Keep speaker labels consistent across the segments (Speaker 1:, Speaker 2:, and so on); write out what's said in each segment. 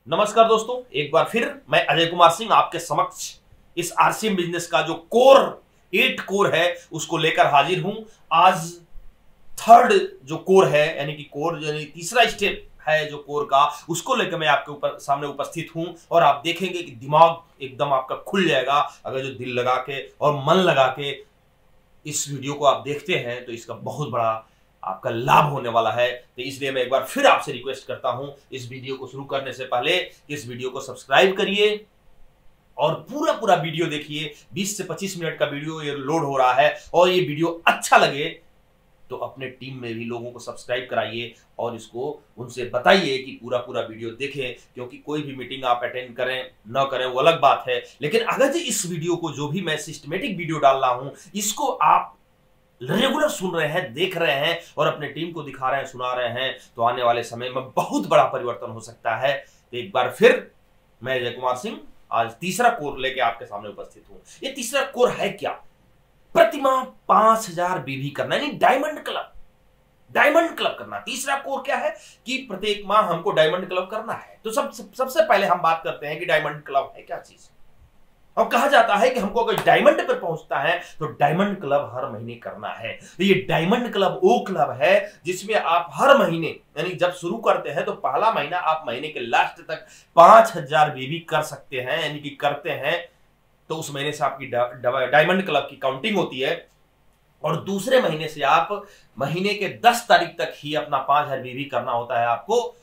Speaker 1: नमस्कार दोस्तों, एक बार फिर मैं अजय कुमार सिंह आपके समक्ष इस आरसीएम बिजनेस का जो कोर 8 कोर है उसको लेकर हाजिर हूं। आज थर्ड जो कोर है यानी कि कोर यानी तीसरा स्टेप है जो कोर का, उसको लेकर मैं आपके ऊपर सामने उपस्थित हूं और आप देखेंगे कि दिमाग एकदम आपका खुल जाएगा अगर जो दिल लगा के और मन लगा के इस वीडियो को आप देखते हैं तो इसका बहुत बड़ा आपका लाभ होने वाला है। तो इसलिए मैं एक बार फिर आपसे रिक्वेस्ट करता हूं, इस वीडियो को शुरू करने से पहले इस वीडियो को सब्सक्राइब करिए और पूरा वीडियो देखिए। 20 से 25 मिनट का वीडियो ये लोड हो रहा है और ये वीडियो अच्छा लगे तो अपने टीम में भी लोगों को सब्सक्राइब कराइए और इसको उनसे बताइए कि पूरा वीडियो देखें, क्योंकि कोई भी मीटिंग आप अटेंड करें ना करें वो अलग बात है, लेकिन अगर इस वीडियो को जो भी मैं सिस्टमेटिक वीडियो डाल रहा हूं इसको आप रेगुलर सुन रहे हैं, देख रहे हैं और अपने टीम को दिखा रहे हैं, सुना रहे हैं, तो आने वाले समय में बहुत बड़ा परिवर्तन हो सकता है। तो एक बार फिर मैं अजय कुमार सिंह आज तीसरा कोर लेके आपके सामने उपस्थित हूं। ये तीसरा कोर है क्या? प्रतिमाह 5000 बीवी करना, यानी डायमंड क्लब करना। तीसरा कोर क्या है कि प्रत्येक माह हमको डायमंड क्लब करना है। तो सबसे पहले हम बात करते हैं कि डायमंड क्लब है क्या चीज। और कहा जाता है कि हमको अगर डायमंड पर पहुंचता है तो डायमंड क्लब हर महीने करना है। तो ये डायमंड क्लब वो क्लब है जिसमें आप हर महीने यानी जब शुरू करते हैं तो पहला महीना आप महीने के लास्ट तक 5000 बीवी कर सकते हैं, यानी कि करते हैं तो उस महीने से आपकी डायमंड क्लब की काउंटिंग होती है। और दूसरे महीने से आप महीने के 10 तारीख तक ही अपना 5000 बीवी करना होता है आपको,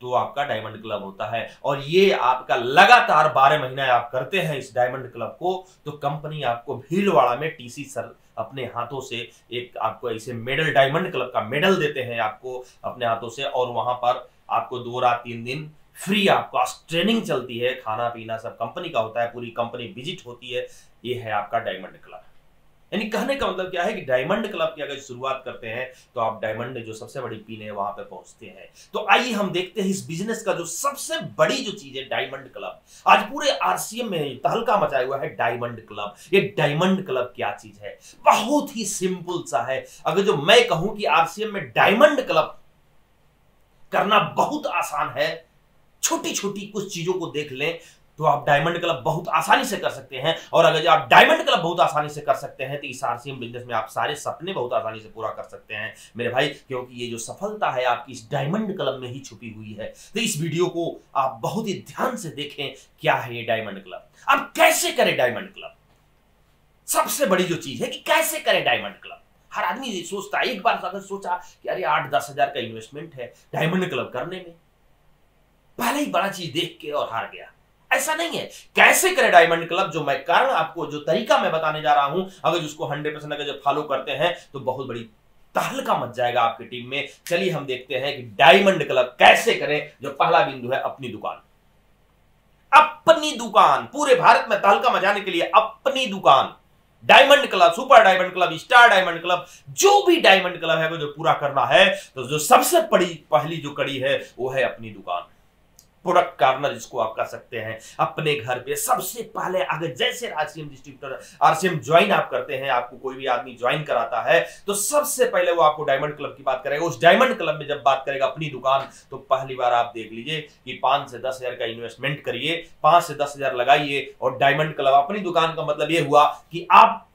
Speaker 1: तो आपका डायमंड क्लब होता है। और ये आपका लगातार 12 महीने आप करते हैं इस डायमंड क्लब को, तो कंपनी आपको भीलवाड़ा में टीसी सर अपने हाथों से एक आपको ऐसे मेडल, डायमंड क्लब का मेडल देते हैं आपको अपने हाथों से, और वहां पर आपको 2 रात 3 दिन फ्री आपका ट्रेनिंग चलती है, खाना पीना सब कंपनी का होता है, पूरी कंपनी विजिट होती है। ये है आपका डायमंड क्लब। यानी कहने का मतलब क्या है कि डायमंड क्लब की अगर शुरुआत करते हैं तो आप डायमंड जो सबसे बड़ी पीन है वहां पे पहुंचते हैं। तो आइए हम देखते हैं इस बिजनेस का जो सबसे बड़ी जो चीज है डायमंड क्लब। आज पूरे आरसीएम में तहलका मचाया हुआ है डायमंड क्लब। ये डायमंड क्लब क्या चीज है? बहुत ही सिंपल सा है। अगर जो मैं कहूं कि आरसीएम में डायमंड क्लब करना बहुत आसान है, छोटी छोटी कुछ चीजों को देख लें तो आप डायमंड क्लब बहुत आसानी से कर सकते हैं। और अगर आप डायमंड क्लब बहुत आसानी से कर सकते हैं तो इस आरसीएम बिजनेस में आप सारे सपने बहुत आसानी से पूरा कर सकते हैं मेरे भाई, क्योंकि ये जो सफलता है आपकी इस डायमंड क्लब में ही छुपी हुई है। तो इस वीडियो को आप बहुत ही ध्यान से देखें, क्या है ये डायमंड क्लब, अब कैसे करें डायमंड क्लब। सबसे बड़ी जो चीज है कि कैसे करें डायमंड क्लब। हर आदमी सोचता है, एक बार अगर सोचा कि अरे 8-10 हजार का इन्वेस्टमेंट है डायमंड क्लब करने में, पहले ही बड़ा चीज देख के और हार गया। ऐसा नहीं है। कैसे करें डायमंड क्लब, जो मैं कारण आपको जो तरीका मैं बताने जा रहा हूं, अगर उसको 100% अगर फॉलो करते हैं तो बहुत बड़ी तहलका मच जाएगा आपकी टीम में। चलिए हम देखते हैं कि डायमंड क्लब कैसे करें। जो पहला बिंदु है अपनी दुकान। अपनी दुकान, पूरे भारत में तहलका मचाने के लिए अपनी दुकान। Diamond club, super diamond club, star diamond club, जो भी डायमंड क्लब है वो जो पूरा करना है तो जो सबसे बड़ी पहली जो कड़ी है वो है अपनी दुकान। प्रोडक्ट कार्नर जिसको आप कर सकते हैं अपने घर पे। सबसे पहले अगर जैसे आरसीएम डिस्ट्रीब्यूटर, आरसीएम ज्वाइन आप करते हैं, आपको कोई भी आदमी ज्वाइन कराता है तो सबसे पहले वो आपको डायमंड क्लब की बात करेगा। उस डायमंड क्लब में जब बात करेगा अपनी दुकान, तो पहली बार आप देख लीजिए कि 5 से 10 हजार का इन्वेस्टमेंट करिए, 5 से 10 हजार लगाइए और डायमंड क्लब। अपनी दुकान का मतलब ये हुआ कि आप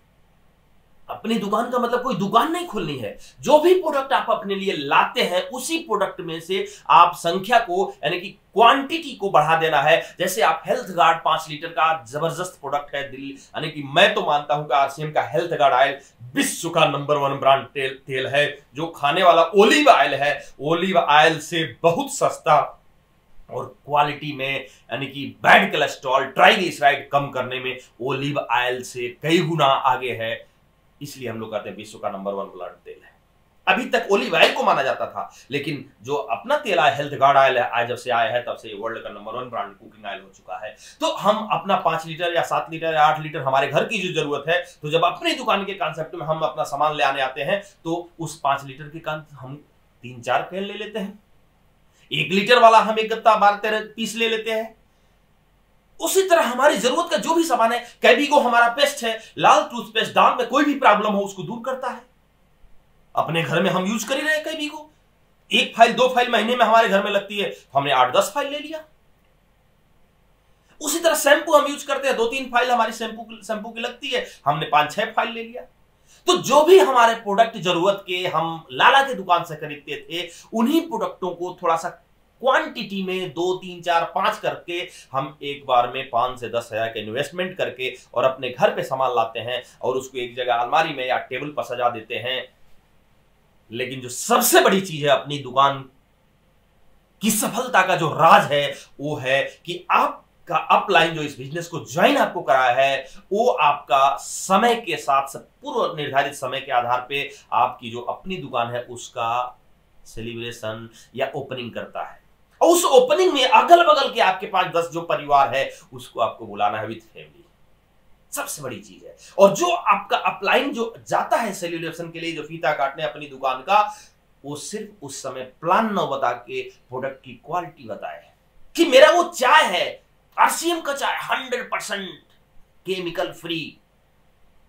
Speaker 1: अपनी दुकान का मतलब कोई दुकान नहीं खोलनी है। जो भी प्रोडक्ट आप अपने लिए लाते हैं उसी प्रोडक्ट में से आप संख्या को यानी कि क्वांटिटी को बढ़ा देना है। जैसे आप हेल्थ गार्ड 5 लीटर का जबरदस्त प्रोडक्ट है दिल्ली, यानी कि मैं तो मानता हूं कि आरसीएम का हेल्थ गार्ड ऑयल विश्व का नंबर 1 ब्रांड तेल है। जो खाने वाला ओलिव ऑयल है, ओलिव ऑयल से बहुत सस्ता और क्वालिटी में यानी कि बैड कोलेस्ट्रॉल, ट्राइग्लिसराइड कम करने में ओलिव ऑयल से कई गुना आगे है। इसलिए हम लोग कहते हैं विश्व का नंबर 1 ब्रांड तेल है। अभी तक ओलिव ऑयल को माना जाता था, लेकिन जो अपना तेल आया हेल्थ गार्ड ऑयल है, आज जब से आया है तब से वर्ल्ड का नंबर 1 ब्रांड कुकिंग ऑयल हो चुका है। तो हम अपना 5 लीटर या 7 लीटर या 8 लीटर हमारे घर की जो जरूरत है, तो जब अपनी दुकान के कॉन्सेप्ट में हम अपना सामान ले आने आते हैं तो उस 5 लीटर के हम 3-4 कैन ले लेते हैं। 1 लीटर वाला हम एक गत्ता 12-13 पीस ले लेते हैं। उसी तरह हमारी जरूरत का जो भी सामान है, कैबिगो हमारा पेस्ट है, लाल टूथपेस्ट, दांत में कोई भी प्रॉब्लम हो उसको दूर करता है। अपने घर में हम यूज कर ही रहे हैं कैबिगो। 1 फाइल 2 फाइल महीने में हमारे घर में लगती है, हमने 8-10 फाइल ले लिया। उसी तरह शैंपू हम यूज करते हैं, 2-3 फाइल हमारी शैंपू की लगती है, हमने 5-6 फाइल ले लिया। तो जो भी हमारे प्रोडक्ट जरूरत के हम लाला के दुकान से खरीदते थे, उन्हीं प्रोडक्टों को थोड़ा सा क्वांटिटी में 2, 3, 4, 5 करके हम एक बार में 5 से 10 हजार के इन्वेस्टमेंट करके और अपने घर पे सामान लाते हैं और उसको एक जगह अलमारी में या टेबल पर सजा देते हैं। लेकिन जो सबसे बड़ी चीज है अपनी दुकान की सफलता का जो राज है, वो है कि आपका अपलाइन जो इस बिजनेस को ज्वाइन आपको कराया है, वो आपका समय के साथ पूर्व निर्धारित समय के आधार पे आपकी जो अपनी दुकान है उसका सेलिब्रेशन या ओपनिंग करता है। और उस ओपनिंग में अगल बगल के आपके 5-10 जो परिवार है उसको आपको बुलाना है विद फैमिली, सबसे बड़ी चीज है। और जो आपका अपलाइन जो जाता है सेलिब्रेशन के लिए, जो फीता काटने अपनी दुकान का, वो सिर्फ उस समय प्लान न बता के प्रोडक्ट की क्वालिटी बताए कि मेरा वो चाय है आरसीएम का चाय 100% केमिकल फ्री,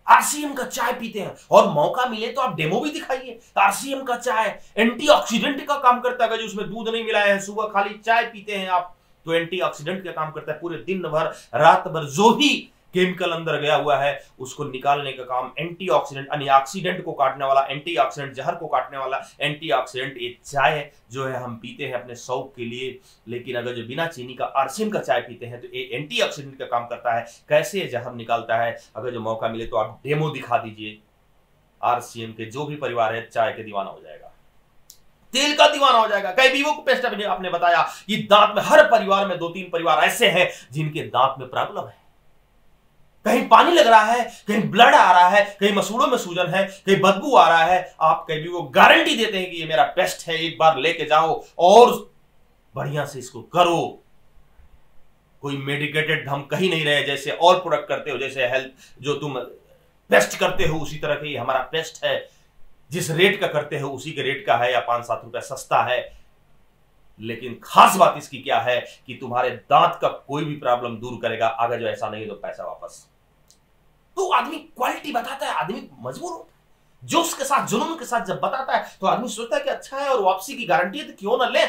Speaker 1: आरसीएम का चाय पीते हैं। और मौका मिले तो आप डेमो भी दिखाइए। आरसीएम का चाय एंटीऑक्सीडेंट का काम करता है, अगर उसमें दूध नहीं मिलाया है, सुबह खाली चाय पीते हैं आप तो एंटीऑक्सीडेंट का काम करता है। पूरे दिन भर रात भर जो भी केमिकल अंदर गया हुआ है उसको निकालने का काम एंटीऑक्सीडेंट, ऑक्सीडेंट को काटने वाला एंटीऑक्सीडेंट, जहर को काटने वाला एंटीऑक्सीडेंट ये चाय जो है हम पीते हैं अपने शौक के लिए। लेकिन अगर जो बिना चीनी का आरसीएम का चाय पीते हैं तो ये एंटीऑक्सीडेंट का काम करता है, कैसे जहर निकालता है। अगर जो मौका मिले तो आप डेमो दिखा दीजिए। आरसीएम के जो भी परिवार है चाय के दीवाना हो जाएगा, तेल का दीवाना हो जाएगा। कई वीवो पेस्ट आपने बताया कि दांत में हर परिवार में 2-3 परिवार ऐसे हैं जिनके दांत में प्रॉब्लम है, कहीं पानी लग रहा है, कहीं ब्लड आ रहा है, कहीं मसूड़ों में सूजन है, कहीं बदबू आ रहा है। आप कहीं भी वो गारंटी देते हैं कि ये मेरा पेस्ट है, एक बार लेके जाओ और बढ़िया से इसको करो। कोई मेडिकेटेड हम कहीं नहीं रहे, जैसे और प्रोडक्ट करते हो, जैसे हेल्थ जो तुम पेस्ट करते हो उसी तरह के हमारा पेस्ट है, जिस रेट का करते हो उसी के रेट का है या 5-7 रुपए सस्ता है। लेकिन खास बात इसकी क्या है कि तुम्हारे दांत का कोई भी प्रॉब्लम दूर करेगा। अगर जो ऐसा नहीं है तो पैसा वापस। तो आदमी क्वालिटी बताता है, आदमी मजबूर होता है, जोश के साथ जुनून के साथ जब बताता है तो आदमी सोचता है कि अच्छा है और वापसी की गारंटी है तो क्यों ना ले।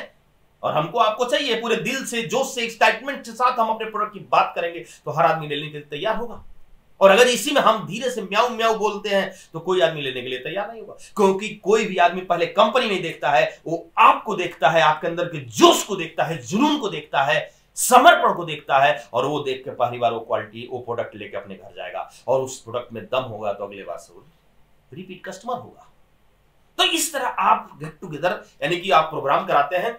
Speaker 1: और हमको आपको चाहिए पूरे दिल से, जोश से, एक्साइटमेंट के साथ हम अपने प्रोडक्ट की बात करेंगे तो हर आदमी लेने के लिए तैयार होगा। और अगर इसी में हम धीरे से म्याऊ म्याऊ बोलते हैं तो कोई आदमी लेने के लिए तैयार नहीं होगा, क्योंकि कोई भी आदमी पहले कंपनी नहीं देखता है, वो आपको देखता है, आपके अंदर के जोश को देखता है, जुनून को देखता है, समर्पण को देखता है। और वो देख के पहली बार वो क्वालिटी, वो प्रोडक्ट लेके अपने घर जाएगा और उस प्रोडक्ट में दम होगा तो अगले बार से वो रिपीट कस्टमर होगा। तो इस तरह आप गेट टुगेदर यानी कि आप प्रोग्राम कराते हैं,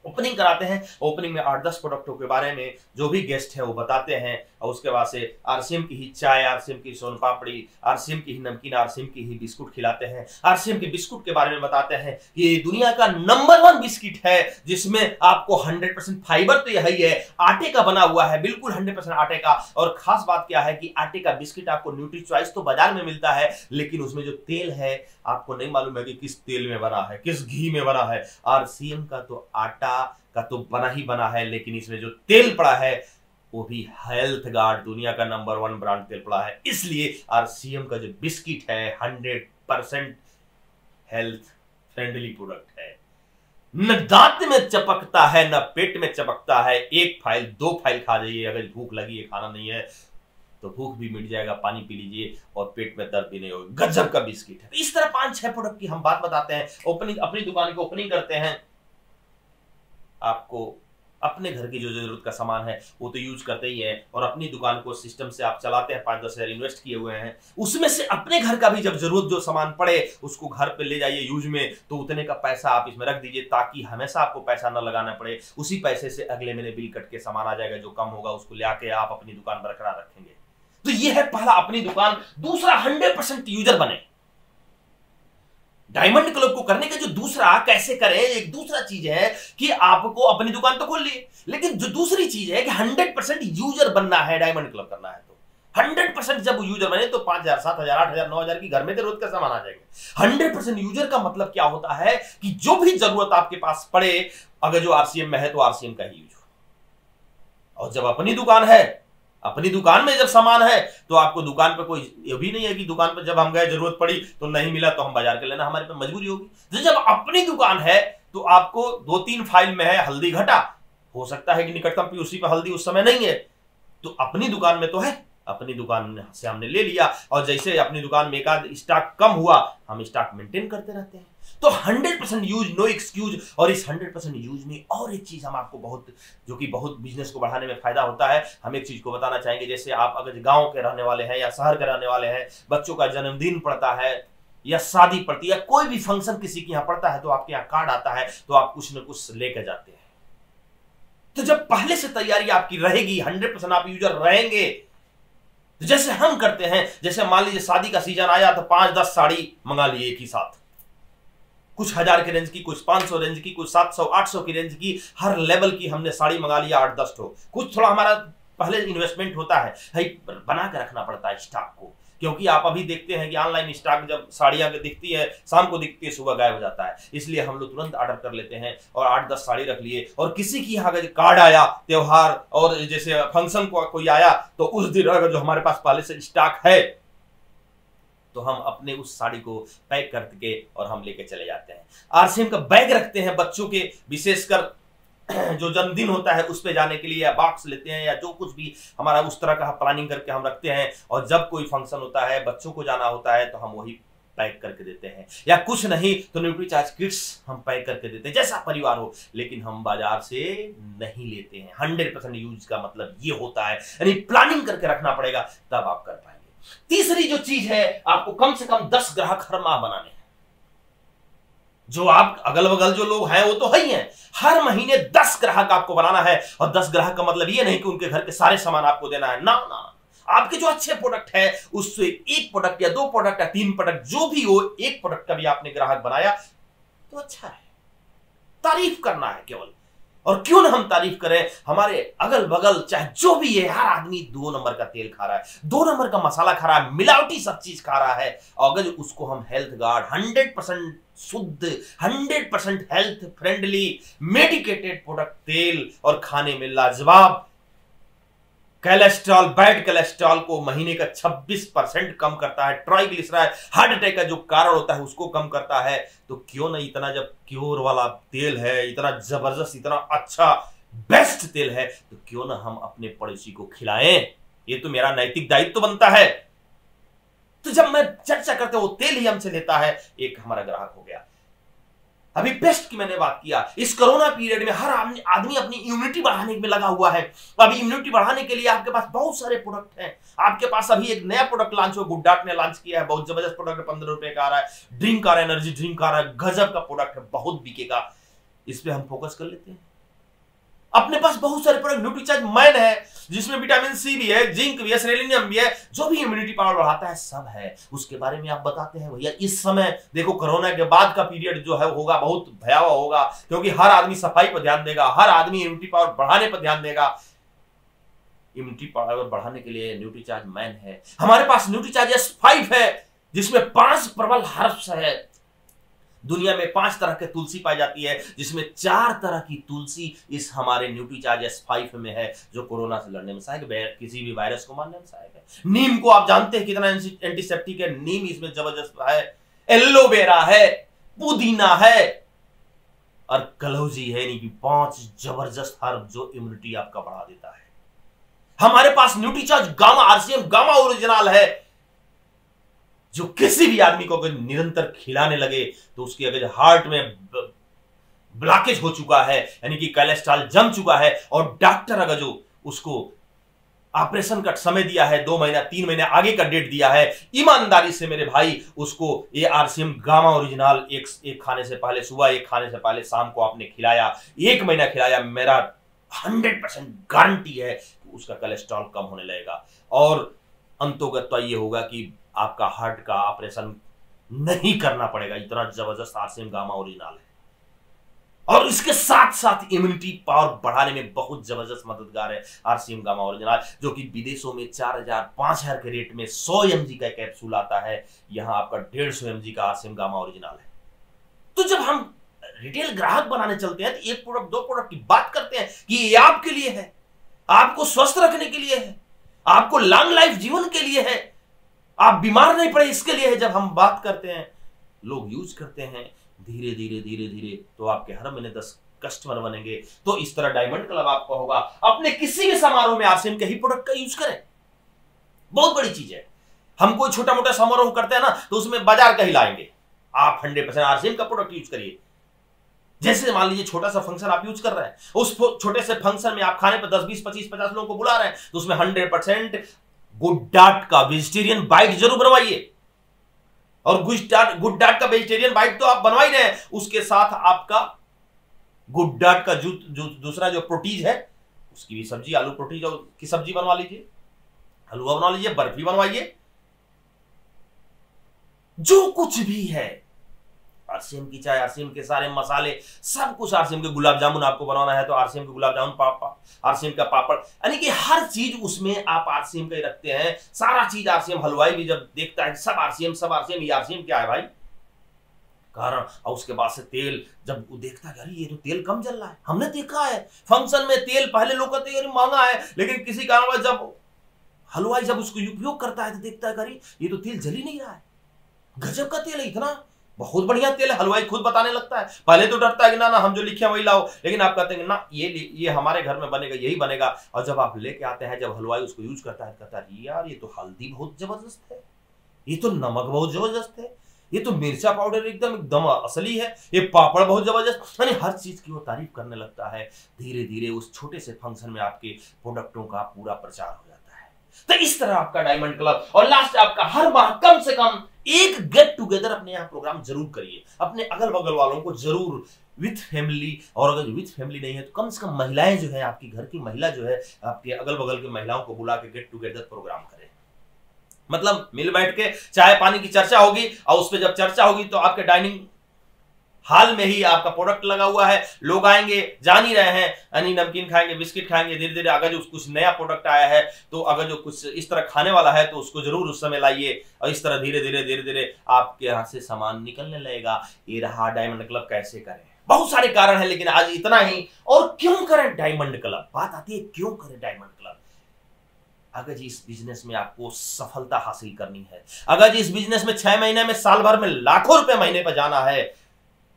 Speaker 1: ओपनिंग कराते हैं। ओपनिंग में 8-10 प्रोडक्टों के बारे में जो भी गेस्ट है वो बताते हैं और उसके बाद से आरसीएम की ही चाय, आरसीएम की सोन पापड़ी, आरसीएम की ही नमकीन, आरसीएम की ही बिस्कुट खिलाते हैं। आरसीएम के बिस्कुट के बारे में बताते हैं कि ये दुनिया का नंबर 1 बिस्किट है जिसमें आपको 100% फाइबर तो यही है, आटे का बना हुआ है, बिल्कुल 100% आटे का। और खास बात क्या है कि आटे का बिस्किट आपको न्यूट्री चॉइस तो बाजार में मिलता है, लेकिन उसमें जो तेल है आपको नहीं मालूम है कि किस तेल में बना है, किस घी में बना है। आरसीएम का तो आटा का तो बना ही बना है, लेकिन इसमें जो तेल पड़ा है वो भी हेल्थ गार्ड, दुनिया का नंबर 1 ब्रांड तेल पड़ा है। इसलिए आरसीएम का जो बिस्किट है 100% हेल्थ फ्रेंडली प्रोडक्ट है। न दांत में चपकता है न पेट में चपकता है। 1 फाइल 2 फाइल खा जाइए, अगर भूख लगी है, खाना नहीं है तो भूख भी मिट जाएगा, पानी पी लीजिए और पेट में दर्द भी नहीं होगा। गजब का बिस्किट है। इस तरह 5-6 प्रोडक्ट की हम बात बताते हैं। ओपनिंग, अपनी दुकान की ओपनिंग करते हैं। आपको अपने घर की जो जरूरत का सामान है वो तो यूज करते ही है, और अपनी दुकान को सिस्टम से आप चलाते हैं, 5-10 हजार इन्वेस्ट किए हुए हैं, उसमें से अपने घर का भी जब जरूरत जो सामान पड़े उसको घर पे ले जाइए यूज में, तो उतने का पैसा आप इसमें रख दीजिए ताकि हमेशा आपको पैसा न लगाना पड़े। उसी पैसे से अगले महीने बिल कट के सामान आ जाएगा, जो कम होगा उसको ले आके आप अपनी दुकान बरकरार रखेंगे। तो ये है पहला, अपनी दुकान। दूसरा, 100% यूजर बने। डायमंड क्लब को करने का जो दूसरा कैसे करें, एक दूसरा चीज है कि आपको अपनी दुकान तो खोल लिए, लेकिन जो दूसरी चीज है कि 100% यूजर बनना है। डायमंड क्लब करना है तो 100% जब यूजर बने तो 5,000, 7,000, 8,000, 9,000 की घर में जरूरत का सामान आ जाएगा। 100% यूजर का मतलब क्या होता है कि जो भी जरूरत आपके पास पड़े, अगर जो आरसीएम में है तो आरसीएम का ही यूज हो। और जब अपनी दुकान है, अपनी दुकान में जब सामान है तो आपको दुकान पे कोई ये भी नहीं है कि दुकान पे जब हम गए जरूरत पड़ी तो नहीं मिला तो हम बाजार के लेना, हमारे पे मजबूरी होगी। तो जब अपनी दुकान है तो आपको 2-3 फाइल में है हल्दी घटा, हो सकता है कि निकटतम पीओसी पे हल्दी उस समय नहीं है, तो अपनी दुकान में तो है, अपनी दुकान से हमने ले लिया, और जैसे अपनी दुकान में एक आध स्टॉक कम हुआ, हम स्टॉक मेंटेन करते रहते हैं। तो 100% यूज, नो एक्सक्यूज। और इस 100% यूज में और एक चीज हम आपको बहुत, जो कि बहुत बिजनेस को बढ़ाने में फायदा होता है, हम एक चीज को बताना चाहेंगे। जैसे आप अगर गांव के रहने वाले हैं या शहर के रहने वाले हैं, बच्चों का जन्मदिन पड़ता है या शादी पड़ती है, कोई भी फंक्शन किसी के यहाँ पड़ता है, तो आपके यहाँ कार्ड आता है, तो आप कुछ न कुछ लेकर जाते हैं। तो जब पहले से तैयारी आपकी रहेगी, 100% आप यूजर रहेंगे, तो जैसे हम करते हैं, जैसे मान लीजिए शादी का सीजन आया तो 5-10 साड़ी मंगा लिए एक ही साथ, कुछ 1000 की रेंज की, कुछ 500 रेंज की, कुछ 700-800 की रेंज की, हर लेवल की हमने साड़ी मंगा लिया 8-10 ठो। कुछ थोड़ा हमारा पहले इन्वेस्टमेंट होता है, बना के रखना पड़ता है स्टॉक को, क्योंकि आप अभी देखते हैं कि ऑनलाइन स्टॉक जब साड़ियां दिखती है शाम को दिखती है, सुबह गायब हो जाता है। इसलिए हम लोग तुरंत ऑर्डर कर लेते हैं और 8-10 साड़ी रख लिए। और किसी की यहाँ अगर कार्ड आया, त्योहार और जैसे फंक्शन को कोई आया, तो उस दिन अगर जो हमारे पास पहले से स्टॉक है, तो हम अपने उस साड़ी को पैक करके और हम लेके चले जाते हैं। आरसीएम का बैग रखते हैं बच्चों के, विशेषकर जो जन्मदिन होता है उस पे जाने के लिए, या बॉक्स लेते हैं, या जो कुछ भी हमारा उस तरह का प्लानिंग करके हम रखते हैं। और जब कोई फंक्शन होता है, बच्चों को जाना होता है, तो हम वही पैक करके देते हैं। या कुछ नहीं तो न्यूट्रीचार्ज किट्स हम पैक करके देते हैं, जैसा परिवार हो। लेकिन हम बाजार से नहीं लेते हैं। 100% यूज का मतलब ये होता है, यानी प्लानिंग करके रखना पड़ेगा, तब आप कर पाएंगे। तीसरी जो चीज है, आपको कम से कम 10 ग्राहक हर माह बनाने हैं। जो आप अगल बगल जो लोग हैं वो तो है ही हैं, हर महीने 10 ग्राहक आपको बनाना है। और 10 ग्राहक का मतलब ये नहीं कि उनके घर के सारे सामान आपको देना है, ना ना। आपके जो अच्छे प्रोडक्ट है उससे एक प्रोडक्ट या 2 प्रोडक्ट या 3 प्रोडक्ट जो भी हो, एक प्रोडक्ट का भी आपने ग्राहक बनाया तो अच्छा है। तारीफ करना है केवल। और क्यों ना हम तारीफ करें, हमारे अगल बगल चाहे जो भी है, हर आदमी 2 नंबर का तेल खा रहा है, 2 नंबर का मसाला खा रहा है, मिलावटी सब चीज खा रहा है। अगर उसको हम हेल्थ गार्ड, 100% शुद्ध, 100% हेल्थ फ्रेंडली मेडिकेटेड प्रोडक्ट तेल और खाने में लाजवाब, कोलेस्ट्रॉल, बैड कोलेस्ट्रॉल को महीने का 26% कम करता है, ट्राइग्लिसराइड, हार्ट अटैक का जो कारण होता है उसको कम करता है। तो क्यों ना इतना, जब क्योर वाला तेल है, इतना जबरदस्त, इतना अच्छा बेस्ट तेल है, तो क्यों ना हम अपने पड़ोसी को खिलाएं। ये तो मेरा नैतिक दायित्व बनता है। तो जब मैं चर्चा करते वो तेल ही हमसे लेता है, एक हमारा ग्राहक हो गया। अभी पेस्ट की मैंने बात किया, इस कोरोना पीरियड में हर आदमी अपनी इम्यूनिटी बढ़ाने में लगा हुआ है। अभी इम्यूनिटी बढ़ाने के लिए आपके पास बहुत सारे प्रोडक्ट हैं। आपके पास अभी एक नया प्रोडक्ट लॉन्च हुआ, गुडडार्ट ने लॉन्च किया है, बहुत जबरदस्त प्रोडक्ट है, 15 रुपए का आ रहा है। ड्रिंक आ रहा है, एनर्जी ड्रिंक आ रहा है, गजब का प्रोडक्ट है, बहुत बिकेगा। इस पे हम फोकस कर लेते हैं। अपने पास बहुत सारे प्रोडक्ट, न्यूट्रीचार्ज मैन है जिसमें विटामिन सी भी है, जिंक भी है, सेलेनियम भी है, जो भी इम्यूनिटी पावर बढ़ाता है सब है। उसके बारे में आप बताते हैं भैया। इस समय देखो कोरोना के बाद का पीरियड जो है होगा बहुत भयावह होगा, क्योंकि हर आदमी सफाई पर ध्यान देगा, हर आदमी इम्यूनिटी पावर बढ़ाने पर ध्यान देगा। इम्यूनिटी पावर बढ़ाने के लिए न्यूट्रीचार्ज मैन है। हमारे पास न्यूट्रीचार्ज S5 है, जिसमें 5 प्रबल हर्ब्स है। दुनिया में 5 तरह के तुलसी पाई जाती है, जिसमें 4 तरह की तुलसी इस हमारे न्यूट्रीचार्ज S5 में है, जो कोरोना से लड़ने में सहायक है, किसी भी वायरस को मारने में सहायक है। नीम को आप जानते हैं कितना एंटीसेप्टिक है, नीम इसमें जबरदस्त है। एलोवेरा है, पुदीना है और कलौजी है, यानी कि 5 जबरदस्त हर्ब जो इम्यूनिटी आपका बढ़ा देता है। हमारे पास Nutricharge gamma RCM gamma original है, जो किसी भी आदमी को अगर निरंतर खिलाने लगे तो उसकी अगर हार्ट में ब्लॉकेज हो चुका है, यानी कि कोलेस्ट्रॉल जम चुका है, और डॉक्टर अगर जो उसको ऑपरेशन का समय दिया है, 2 महीना 3 महीने आगे का डेट दिया है, ईमानदारी से मेरे भाई उसको ये आरसीएम गामा ओरिजिनल एक खाने से पहले सुबह, एक खाने से पहले शाम को आपने खिलाया, 1 महीना खिलाया, मेरा 100% गारंटी है कि उसका कोलेस्ट्रॉल कम होने लगेगा। और अंतोगत ये होगा कि आपका हार्ट का ऑपरेशन नहीं करना पड़ेगा। इतना जबरदस्त आरसीएम गामा ओरिजिनल है, और इसके साथ साथ इम्यूनिटी पावर बढ़ाने में बहुत जबरदस्त मददगार है आरसीएम गामा ओरिजिनल, जो कि विदेशों में 4000-5000 के रेट में 100 mg का कैप्सूल आता है। यहां आपका 150 mg का आरसीएम गामा ओरिजिनल है। तो जब हम रिटेल ग्राहक बनाने चलते हैं तो 1 प्रोडक्ट 2 प्रोडक्ट की बात करते हैं कि ये आपके लिए है, आपको स्वस्थ रखने के लिए है, आपको लॉन्ग लाइफ जीवन के लिए है, आप बीमार नहीं पड़े इसके लिए है। जब हम बात करते हैं, लोग यूज करते हैं, धीरे धीरे धीरे धीरे तो आपके हर महीने 10 कस्टमर बनेंगे। तो इस तरह डायमंड क्लब आपका होगा। अपने किसी भी समारोह में आरसीएम के ही प्रोडक्ट का यूज करें, बहुत बड़ी चीज है। हम कोई छोटा मोटा समारोह करते हैं ना, तो उसमें बाजार का ही लाएंगे, आप 100% आरसीएम का प्रोडक्ट यूज करिए। जैसे मान लीजिए छोटा सा फंक्शन आप यूज कर रहे हैं, उस छोटे से फंक्शन में आप खाने पर 10, 20, 25, 50 लोगों को बुला रहे हैं, तो उसमें 100% गुड डाट का वेजिटेरियन बाइट जरूर बनवाइए। और गुड डाट का वेजिटेरियन बाइट तो आप बनवा ही रहे हैं, उसके साथ आपका गुड डाट का जो दूसरा जो प्रोटीज है उसकी भी सब्जी, आलू प्रोटीज की सब्जी बनवा लीजिए, हलवा बना लीजिए, बर्फी बनवाइए, जो कुछ भी है आरसीएम की चाय, आरसीएम के सारे मसाले, सब कुछ आरसीएम के। गुलाब जामुन आपको बनाना है तो आरसीएम के गुलाब जामुन, आरसीएम का पापड़, यानी कि हर चीज उसमें आप आरसीएम का ही रखते हैं। सारा चीज आरसीएम। हलवाई भी जब देखता है सब आरसीएम, सब आरसीएम, ये आरसीएम क्या है भाई कारण। और उसके बाद से तेल जब वो देखता है, अरे ये तो तेल कम जल रहा है। हमने देखा है फंक्शन में तेल, पहले लोग कहते हैं महंगा है, लेकिन किसी कारण जब हलवाई जब उसको उपयोग करता है तो देखता है अरे ये तो तेल जल ही नहीं रहा है, गजब का तेल है, इतना बहुत बढ़िया तेल है। हलवाई खुद बताने लगता है, पहले तो डरता है कि ना हम जो लिखे वही लाओ, लेकिन आप कहते हैं ना ये हमारे घर में बनेगा, यही बनेगा। और जब आप लेके आते हैं, जब हलवाई उसको यूज करता है, कहता है यार ये तो हल्दी बहुत जबरदस्त है, ये तो नमक बहुत जबरदस्त है, ये तो मिर्चा पाउडर एकदम असली है, ये पापड़ बहुत जबरदस्त, यानी हर चीज की वो तारीफ करने लगता है। धीरे धीरे उस छोटे से फंक्शन में आपके प्रोडक्टों का पूरा प्रचार हो जाता है। तो इस तरह आपका डायमंड क्लब। और लास्ट आपका हर माह कम से कम एक गेट टुगेदर अपने यहाँ प्रोग्राम जरूर करिए, अपने अगल बगल वालों को जरूर, विथ फैमिली। और अगर विथ फैमिली नहीं है तो कम से कम महिलाएं जो है, आपकी घर की महिला जो है, आपके अगल बगल की महिलाओं को बुला के गेट टुगेदर प्रोग्राम करें। मतलब मिल बैठ के चाय पानी की चर्चा होगी, और उस पर जब चर्चा होगी तो आपके डाइनिंग हाल में ही आपका प्रोडक्ट लगा हुआ है, लोग आएंगे, जान ही रहे हैं, यानी नमकीन खाएंगे, बिस्किट खाएंगे। धीरे धीरे अगर जो कुछ नया प्रोडक्ट आया है, तो अगर जो कुछ इस तरह खाने वाला है तो उसको जरूर उस समय लाइए। और इस तरह धीरे धीरे आपके यहाँ से सामान निकलने लगेगा। ये रहा डायमंड क्लब कैसे करें। बहुत सारे कारण है, लेकिन आज इतना ही। और क्यों करें डायमंड क्लब, बात आती है क्यों करें डायमंड क्लब। अगर जी इस बिजनेस में आपको सफलता हासिल करनी है, अगर जी इस बिजनेस में 6 महीने में, साल भर में लाखों रुपए महीने पर जाना है,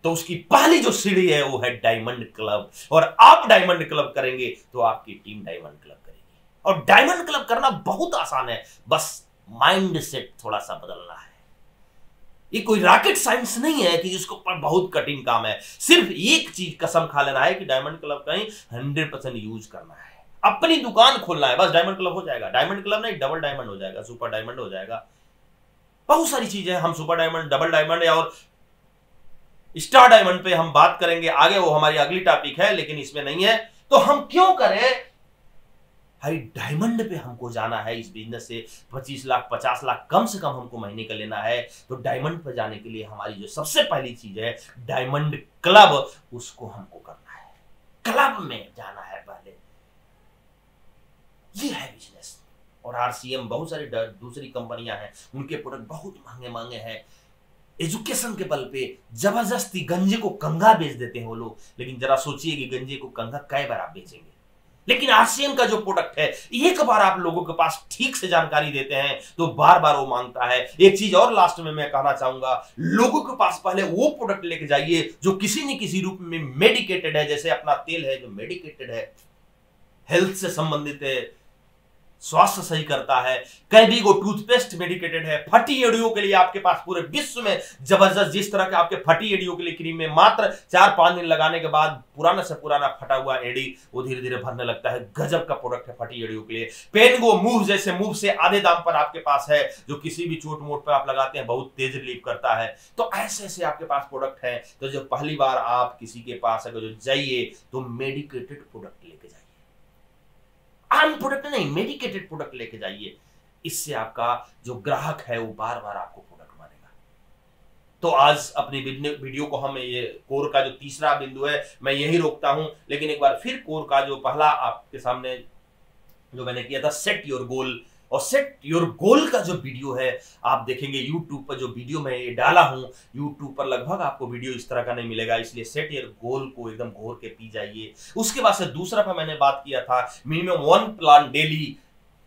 Speaker 1: तो उसकी पहली जो सीढ़ी है वो है डायमंड क्लब। और आप डायमंड क्लब करेंगे तो आपकी टीम डायमंड क्लब करेगी। और डायमंड क्लब करना बहुत आसान है, बस माइंड सेट थोड़ा सा बदलना है। ये कोई रॉकेट साइंस नहीं है कि जिसको पर बहुत कठिन काम है। सिर्फ एक चीज कसम खा लेना है कि डायमंड क्लब का ही 100% यूज करना है, अपनी दुकान खोलना है, बस डायमंड क्लब हो जाएगा। डायमंड क्लब नहीं, डबल डायमंड हो जाएगा, सुपर डायमंड हो जाएगा। बहुत सारी चीजें हम सुपर डायमंड, डबल डायमंड और स्टार डायमंड पे हम बात करेंगे आगे, वो हमारी अगली टॉपिक है, लेकिन इसमें नहीं है। तो हम क्यों करें भाई, डायमंड पे हमको जाना है। इस बिजनेस से 25 लाख 50 लाख कम से कम हमको महीने का लेना है। तो डायमंड पे जाने के लिए हमारी जो सबसे पहली चीज है डायमंड क्लब, उसको हमको करना है, क्लब में जाना है पहले। ये है बिजनेस। और आरसीएम, बहुत सारी दूसरी कंपनियां हैं, उनके प्रोडक्ट बहुत महंगे महंगे हैं। एजुकेशन के बल पे जबरदस्ती गंजे को कंगा बेच देते हैं वो लोग। लेकिन जरा सोचिए कि गंजे को कंगा कै बार आप बेचेंगे। लेकिन आरसीएम का जो प्रोडक्ट है, एक बार आप लोगों के पास ठीक से जानकारी देते हैं तो बार बार वो मांगता है। एक चीज और लास्ट में मैं कहना चाहूंगा, लोगों के पास पहले वो प्रोडक्ट लेके जाइए जो किसी न किसी रूप में मेडिकेटेड है। जैसे अपना तेल है जो मेडिकेटेड है, हेल्थ से संबंधित है, स्वास्थ्य सही करता है। कैविगो टूथपेस्ट मेडिकेटेड है। फटी एड़ियों के लिए आपके पास पूरे विश्व में जबरदस्त, जिस तरह के आपके फटी एड़ियों के लिए क्रीम में मात्र 4-5 दिन लगाने के बाद पुराना से पुराना फटा हुआ एड़ी वो धीरे धीरे भरने लगता है। गजब का प्रोडक्ट है फटी एड़ियों के लिए। पेनगो मूव जैसे मूव से आधे दाम पर आपके पास है, जो किसी भी चोट मोट पर आप लगाते हैं बहुत तेज रिलीफ करता है। तो ऐसे ऐसे आपके पास प्रोडक्ट है। तो जब पहली बार आप किसी के पास अगर जो जाइए तो मेडिकेटेड प्रोडक्ट लेके जाइए, आम प्रोडक्ट नहीं, मेडिकेटेड प्रोडक्ट लेके जाइए। इससे आपका जो ग्राहक है वो बार बार आपको प्रोडक्ट मानेगा। तो आज अपनी वीडियो को हम ये कोर का जो तीसरा बिंदु है मैं यही रोकता हूं। लेकिन एक बार फिर कोर का जो पहला आपके सामने जो मैंने किया था, सेट योर गोल, और सेट योर गोल का जो वीडियो है आप देखेंगे यूट्यूब पर। जो वीडियो मैं ये डाला हूं यूट्यूब पर लगभग आपको वीडियो इस तरह का नहीं मिलेगा, इसलिए सेट योर गोल को एकदम घोर के पी जाइए। उसके बाद से दूसरा पर मैंने बात किया था मिनिमम 1 प्लान डेली,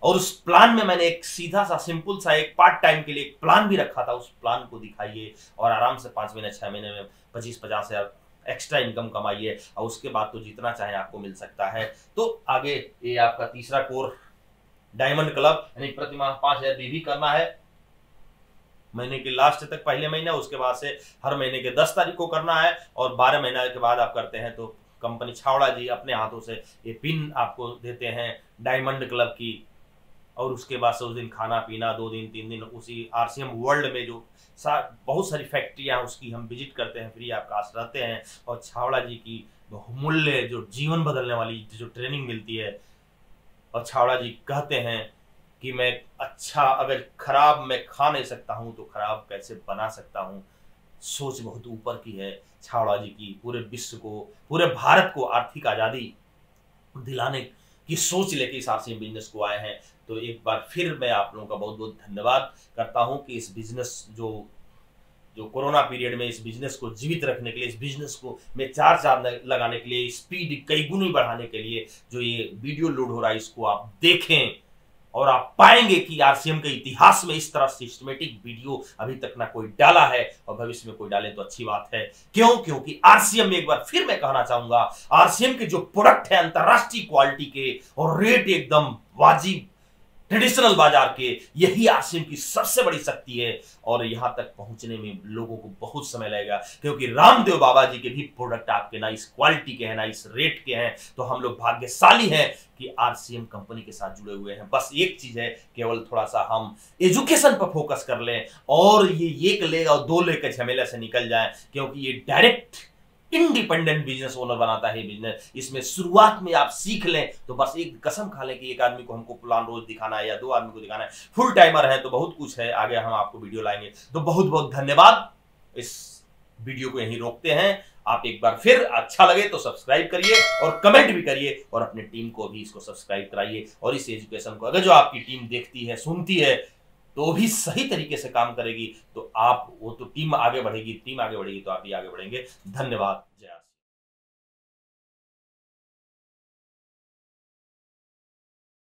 Speaker 1: और उस प्लान में मैंने एक सीधा सा सिंपल सा एक पार्ट टाइम के लिए एक प्लान भी रखा था। उस प्लान को दिखाइए और आराम से 5 महीने 6 महीने में 25-50 हजार एक्स्ट्रा इनकम कमाइए और उसके बाद तो जितना चाहे आपको मिल सकता है। तो आगे ये आपका तीसरा कोर डायमंड क्लब, यानी प्रति माह 5,000 भी करना है महीने के लास्ट तक, पहले महीना, उसके बाद से हर महीने के 10 तारीख को करना है और 12 महीने के बाद आप करते हैं तो कंपनी छावड़ा जी अपने हाथों से ये पिन आपको देते हैं डायमंड क्लब की। और उसके बाद से उस दिन खाना पीना 2 दिन 3 दिन उसी आरसीएम वर्ल्ड में जो बहुत सारी फैक्ट्रियां उसकी हम विजिट करते हैं, फ्री ऑफ कास्ट रहते हैं और छावड़ा जी की बहुमूल्य जो जीवन बदलने वाली जो ट्रेनिंग मिलती है। और छावड़ा जी कहते हैं कि मैं अच्छा, अगर खराब मैं खा नहीं सकता हूं तो खराब कैसे बना सकता हूं। सोच बहुत ऊपर की है छावड़ा जी की, पूरे विश्व को, पूरे भारत को आर्थिक आजादी दिलाने की सोच लेके इस आरसीएम बिजनेस को आए हैं। तो एक बार फिर मैं आप लोगों का बहुत बहुत धन्यवाद करता हूं कि इस बिजनेस जो कोरोना पीरियड में इस बिजनेस को जीवित रखने के लिए, इस बिजनेस को में चार चांद लगाने के लिए, स्पीड कई गुनी बढ़ाने के लिए जो ये वीडियो लोड हो रहा है इसको आप देखें और आप पाएंगे कि आरसीएम के इतिहास में इस तरह सिस्टमेटिक वीडियो अभी तक ना कोई डाला है और भविष्य में कोई डाले तो अच्छी बात है। क्यों? क्योंकि आरसीएम में एक बार फिर मैं कहना चाहूंगा, आरसीएम के जो प्रोडक्ट है अंतरराष्ट्रीय क्वालिटी के और रेट एकदम वाजिब ट्रेडिशनल बाजार के, यही आरसीएम की सबसे बड़ी शक्ति है। और यहां तक पहुंचने में लोगों को बहुत समय लगेगा क्योंकि रामदेव बाबा जी के भी प्रोडक्ट आपके ना इस क्वालिटी के हैं ना इस रेट के हैं। तो हम लोग भाग्यशाली हैं कि आरसीएम कंपनी के साथ जुड़े हुए हैं। बस एक चीज है, केवल थोड़ा सा हम एजुकेशन पर फोकस कर लें और ये 1 ले और 2 ले के झमेले से निकल जाएं, क्योंकि ये डायरेक्ट इंडिपेंडेंट बिजनेस ओनर बनाता है बिजनेस। इसमें शुरुआत में आप सीख लें तो बस एक कसम खा लें कि एक आदमी को हमको प्लान रोज दिखाना है या 2 आदमी को दिखाना है, फुल टाइमर है तो बहुत कुछ है, आगे हम आपको वीडियो लाएंगे। तो बहुत बहुत धन्यवाद। इस वीडियो को यहीं रोकते हैं। आप एक बार फिर अच्छा लगे तो सब्सक्राइब करिए और कमेंट भी करिए और अपने टीम को भी इसको सब्सक्राइब कराइए। और इस एजुकेशन को अगर जो आपकी टीम देखती है, सुनती है तो भी सही तरीके से काम करेगी तो आप, वो तो टीम आगे बढ़ेगी, टीम आगे बढ़ेगी तो आप भी आगे बढ़ेंगे। धन्यवाद। जय